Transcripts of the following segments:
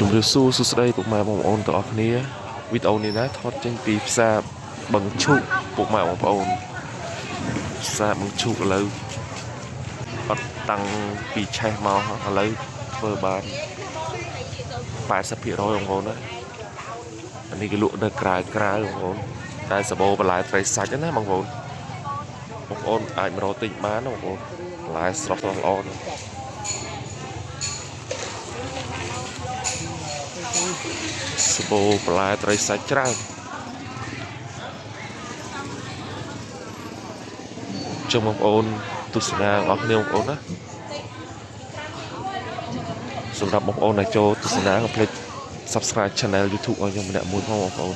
ជំរាបសួរសួស្តីពុកម៉ែបងប្អូនទាំងអស់គ្នាវីដេអូនេះណាថតចេញពីផ្សារបឹងឈូកពុកម៉ែបងប្អូនផ្សារបឹងឈូកឥឡូវអត់តាំងពីឆេះមកឥឡូវធ្វើបាន80%បងប្អូនណាអានេះគេលក់នៅក្រៅបងប្អូនតែសាបូបន្លែត្រីសាច់ណាបងប្អូនអាចមករកទិញបានបងប្អូនបន្លែស្រស់ល្អសាបូបន្លែត្រីសាច់ច្រើនជុំបងប្អូនទស្សនាអស់គ្នាបងប្អូនណាសម្រាប់បងប្អូនដែលចូលទស្សនាកុំភ្លេច Subscribe Channel YouTube ឲ្យខ្ញុំម្នាក់មួយផងបងប្អូន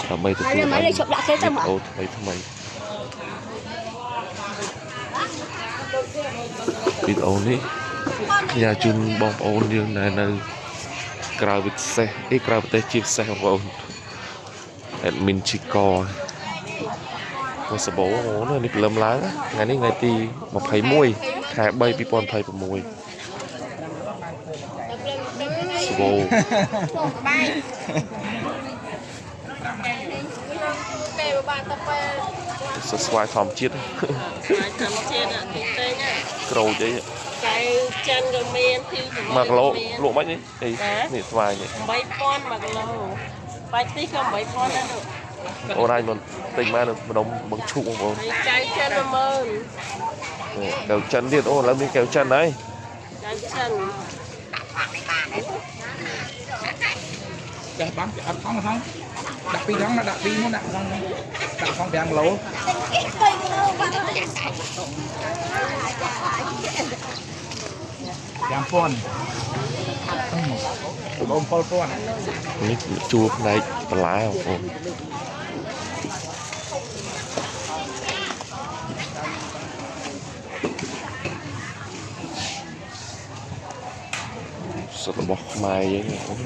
ដើម្បីទទួលបានវីដេអូថ្មីវីដេអូនេះខ្ញុំជូនបងប្អូនយើងនៅក្រៅប្រទេសក្រៅប្រទេសជាពិសេសបងប្អូន admin ជីកសបោអូនេះព្រលឹមឡើងថ្ងៃនេះថ្ងៃទី21ខែ3 2026សបោស្វាយធម្មជាតិក្រូចអីកៅចិនក៏មានទី1គីឡូលក់មិននេះនេះស្វាយនេះ 3000 1គីឡូបាច់ទីក៏ 3000 ដែរអូនអាចមកទិញបានម្ដុំបឹងឈូកបងប្អូនកៅចិន10000កៅចិនទៀតអូឥឡូវមានកៅចិនហើយកៅចិនចាស់បានអត់ផងដាក់2ដងដាក់2មកដាក់ផង5គីឡូ5000បងពលពាន់នេះជួរផ្នែកបន្លែបងប្អូនសុទ្ធរបស់ខ្មែរយើងបងប្អូន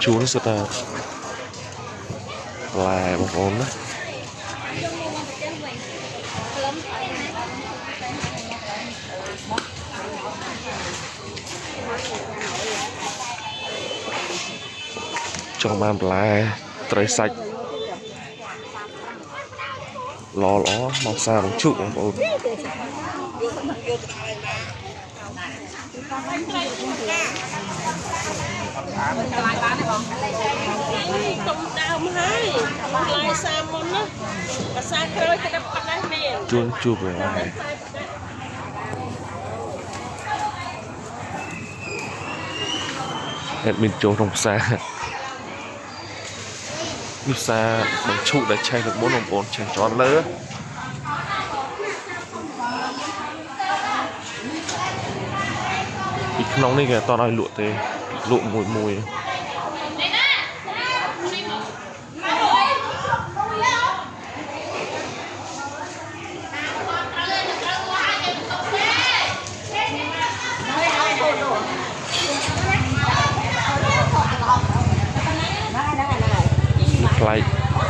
ជួរនេះសុទ្ធតែបន្លែបងប្អូនណាចង់បានបន្លែត្រីសាច់ល្អមកផ្សារបឹងឈូកបងប្អូនទុំដើមហើយបន្លែសាមុនណាភាសាក្រូចទៅប៉ុណ្ណេះមានជួបហើយadmin ចូលក្នុងផ្សារផ្សារបឹងឈូកដែលឆេះលើកមុនបងប្អូនឆេះជាន់លើពីក្នុងនេះគេអត់ឲ្យលក់ទេលក់មួយផ្លែ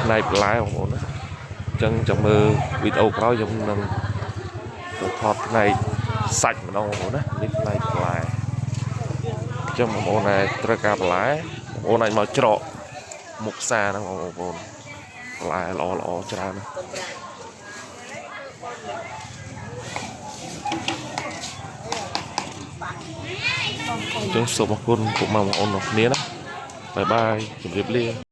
ផ្នែកបន្លែបងប្អូនណាអញ្ចឹងចាំមើលវីដេអូក្រោយខ្ញុំនឹងថតផ្នែកសាច់ម្ដងបងប្អូនណានេះផ្នែកបន្លែអញ្ចឹងបងប្អូនដែលត្រូវការបន្លែបងប្អូនអាចមកច្រកមុខផ្សារហ្នឹងបងប្អូនបន្លែល្អច្រើនណាអញ្ចឹងសូមអរគុណពុកម៉ែបងប្អូនទាំងគ្នាណាបាយបាយជម្រាបលា